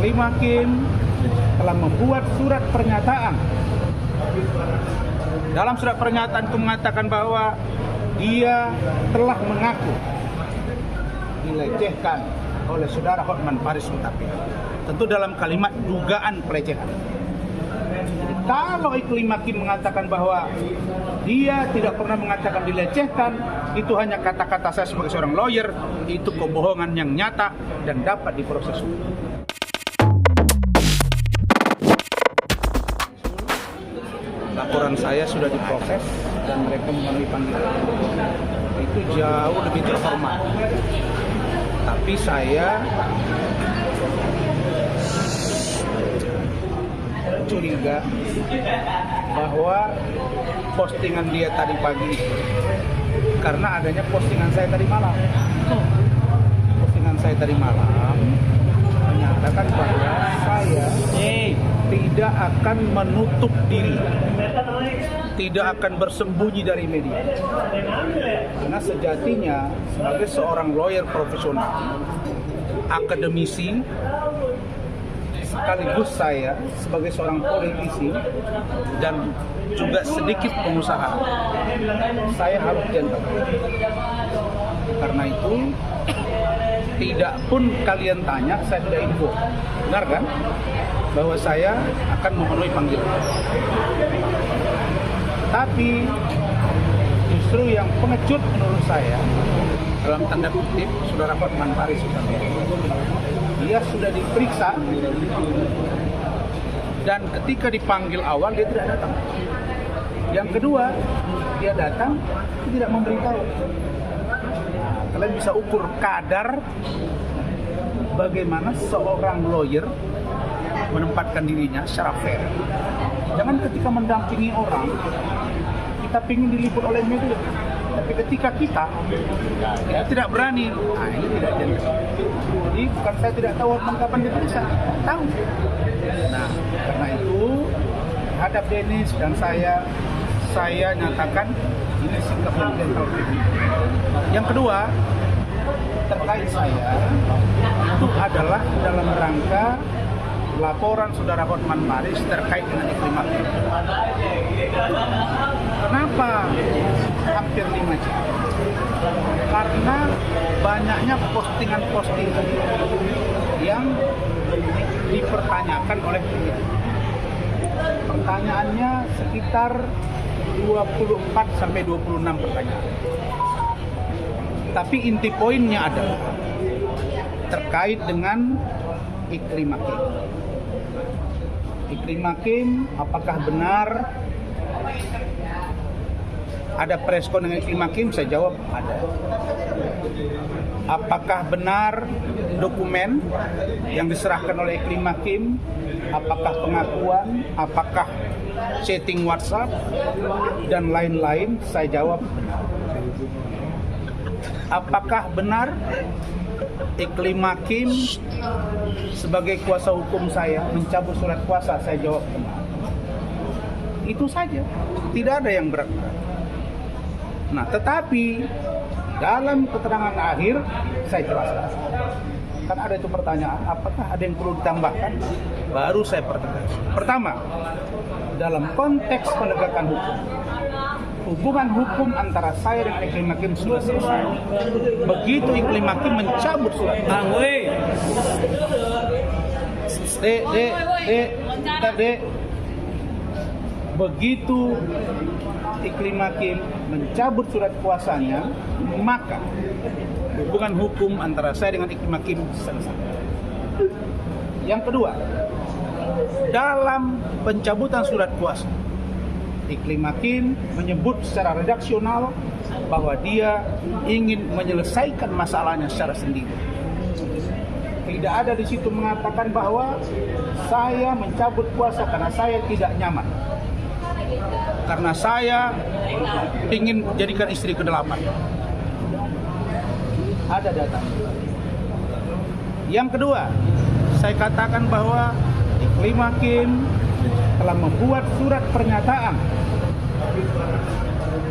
Iklim Hakim telah membuat surat pernyataan. Dalam surat pernyataan itu mengatakan bahwa dia telah mengaku dilecehkan oleh saudara Hotman Paris Hutapea. Tentu dalam kalimat dugaan pelecehan. Kalau Iklim Hakim mengatakan bahwa dia tidak pernah mengatakan dilecehkan, itu hanya kata-kata saya sebagai seorang lawyer, itu kebohongan yang nyata dan dapat diproses hukum. Laporan saya sudah diproses dan mereka memenuhi panggilan. Itu jauh lebih terhormat. Tapi saya curiga bahwa postingan dia tadi pagi karena adanya postingan saya tadi malam. Postingan saya tadi malam menyatakan bahwa saya tidak akan menutup diri, tidak akan bersembunyi dari media. Karena sejatinya sebagai seorang lawyer profesional, akademisi, sekaligus saya sebagai seorang politisi dan juga sedikit pengusaha, saya harus gentle. Karena itu tidak pun kalian tanya, saya sudah info. Benar kan? Bahwa saya akan memenuhi panggilan. Tapi justru yang pengecut menurut saya, dalam tanda kutip, saudara Hotman Paris Hutapea, dia sudah diperiksa dan ketika dipanggil awal dia tidak datang. Yang kedua, dia datang tidak memberitahu. Kalian bisa ukur kadar bagaimana seorang lawyer menempatkan dirinya secara fair. Jangan ketika mendampingi orang kita ingin diliput oleh media, tapi ketika kita tidak berani, ini tidak jadi. Jadi bukan saya tidak tahu kapan diperiksa, tahu. Nah, karena itu terhadap Dennis dan saya nyatakan ini sikap yang gentle. Yang kedua, terkait saya itu adalah dalam rangka laporan saudara Hotman Paris terkait dengan Iklim Hakim. Kenapa hampir 5 jam? Karena banyaknya postingan-postingan yang dipertanyakan oleh media. Pertanyaannya sekitar 24 sampai 26 pertanyaan. Tapi inti poinnya adalah terkait dengan Iklim Hakim. Iklim Hakim, apakah benar ada preskon dengan Iklim Hakim? Saya jawab ada. Apakah benar dokumen yang diserahkan oleh Iklim Hakim? Apakah pengakuan? Apakah chatting WhatsApp dan lain-lain? Saya jawab benar. Apakah benar Iklim Hakim sebagai kuasa hukum saya mencabut surat kuasa? Saya jawab benar. Itu saja, tidak ada yang berat. Nah, tetapi dalam keterangan akhir saya jelaskan. Kan ada itu pertanyaan, apakah ada yang perlu ditambahkan? Baru saya pertegas. Pertama, dalam konteks penegakan hukum, hubungan hukum antara saya dengan Iklim Hakim sudah selesai. Begitu Iklim Hakim mencabut surat begitu Iklim Hakim mencabut surat kuasanya, maka hubungan hukum antara saya dengan Iklim Hakim selesai. Yang kedua, dalam pencabutan surat kuasa, Iklim Hakim menyebut secara redaksional bahwa dia ingin menyelesaikan masalahnya secara sendiri. Tidak ada di situ mengatakan bahwa saya mencabut kuasa karena saya tidak nyaman, karena saya ingin jadikan istri ke-8. Ada data. Yang kedua, saya katakan bahwa Iklim Hakim telah membuat surat pernyataan.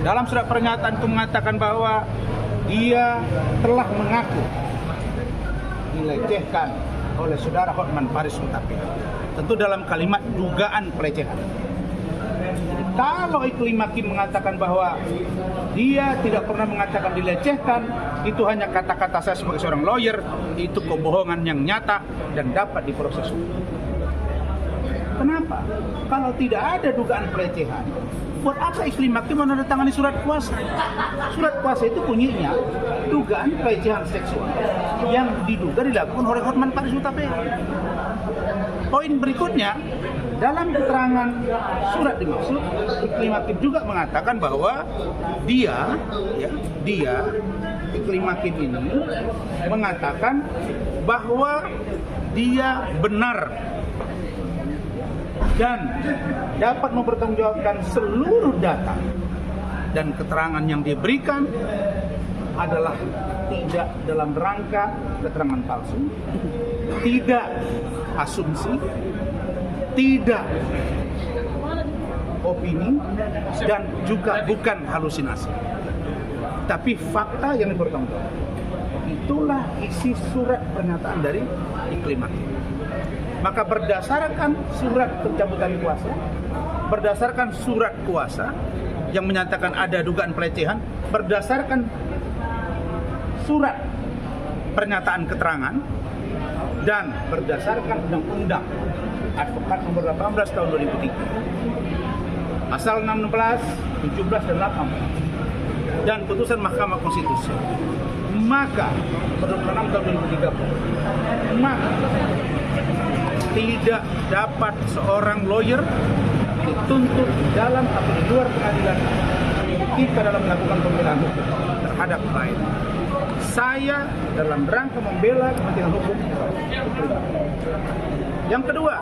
Dalam surat pernyataan itu mengatakan bahwa dia telah mengaku dilecehkan oleh saudara Hotman Paris Hutapea. Tentu dalam kalimat dugaan pelecehan. Kalau Iklim Hakim mengatakan bahwa dia tidak pernah mengatakan dilecehkan, itu hanya kata-kata saya sebagai seorang lawyer, itu kebohongan yang nyata dan dapat diproses. Kenapa? Kalau tidak ada dugaan pelecehan, buat apa Iklim Hakim menandatangani surat kuasa? Surat kuasa itu bunyinya dugaan pelecehan seksual yang diduga dilakukan oleh Hotman Paris Hutapea. Poin berikutnya, dalam keterangan surat dimaksud, Iklim Hakim juga mengatakan bahwa dia Iklim Hakim ini mengatakan bahwa dia benar dan dapat mempertanggungjawabkan seluruh data dan keterangan yang diberikan adalah tidak dalam rangka keterangan palsu, tidak asumsi, tidak opini, dan juga bukan halusinasi, tapi fakta yang dipertanggungjawabkan. Itulah isi surat pernyataan dari Iklim Hakim. Maka berdasarkan surat pencabutan kuasa, berdasarkan surat kuasa yang menyatakan ada dugaan pelecehan, berdasarkan surat pernyataan keterangan, dan berdasarkan Undang-Undang Advokat nomor 18 tahun 2003, pasal 16, 17, dan 18, dan putusan Mahkamah Konstitusi, maka pada 26 tahun 2030, maka tidak dapat seorang lawyer dituntut dalam atau di luar pengadilan kita dalam melakukan pembelaan hukum terhadap klien. Saya dalam rangka membela kepentingan hukum. Yang kedua,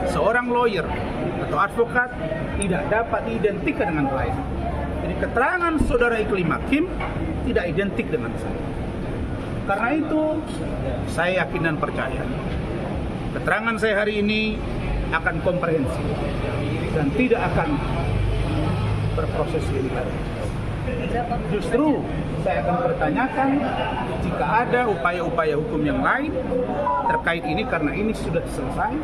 seorang lawyer atau advokat tidak dapat diidentikan dengan klien. Jadi keterangan saudara Iklim Hakim tidak identik dengan saya. Karena itu, saya yakin dan percaya keterangan saya hari ini akan komprehensif dan tidak akan berproses linear. Justru saya akan pertanyakan jika ada upaya-upaya hukum yang lain terkait ini, karena ini sudah selesai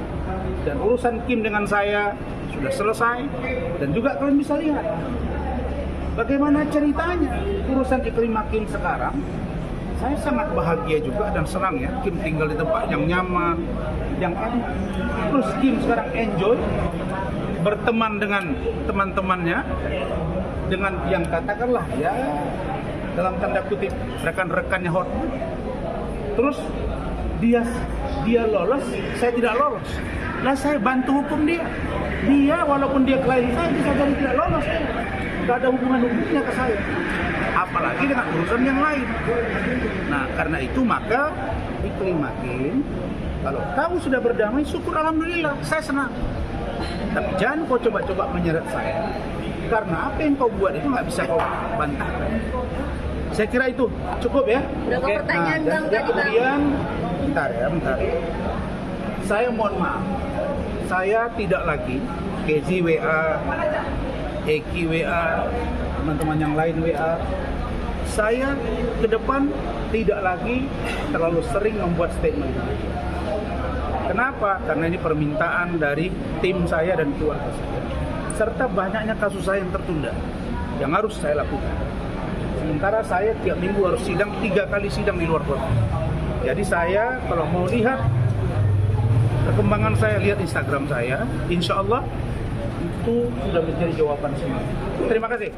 dan urusan Kim dengan saya sudah selesai. Dan juga kalian bisa lihat bagaimana ceritanya urusan Iklim Hakim sekarang. Saya sangat bahagia juga dan senang ya, Kim tinggal di tempat yang nyaman, yang enak. Terus Kim sekarang enjoy berteman dengan teman-temannya, dengan yang katakanlah ya dalam tanda kutip rekan-rekannya Hotman. Terus dia lolos, saya tidak lolos. Lah saya bantu hukum dia. Dia walaupun dia klien saya bisa jadi tidak lolos. Tidak ada hubungan hukumnya ke saya. Apalagi dengan urusan yang lain. Nah, karena itu maka Iklim Hakim, kalau kamu sudah berdamai, syukur alhamdulillah, saya senang. Tapi jangan kau coba-coba menyeret saya, karena apa yang kau buat itu nggak bisa kau bantah. Saya kira itu cukup ya. Berapa pertanyaan Bang tadi Bang? Kemudian, bentar. Saya mohon maaf, saya tidak lagi Kezi WA, Eki WA, teman-teman yang lain WA. Saya ke depan tidak lagi terlalu sering membuat statement. Kenapa? Karena ini permintaan dari tim saya dan keluarga saya, serta banyaknya kasus saya yang tertunda yang harus saya lakukan. Sementara saya tiap minggu harus sidang, 3 kali sidang di luar kota. Jadi saya kalau mau lihat perkembangan saya, lihat Instagram saya, insya Allah itu sudah menjadi jawaban semua. Terima kasih.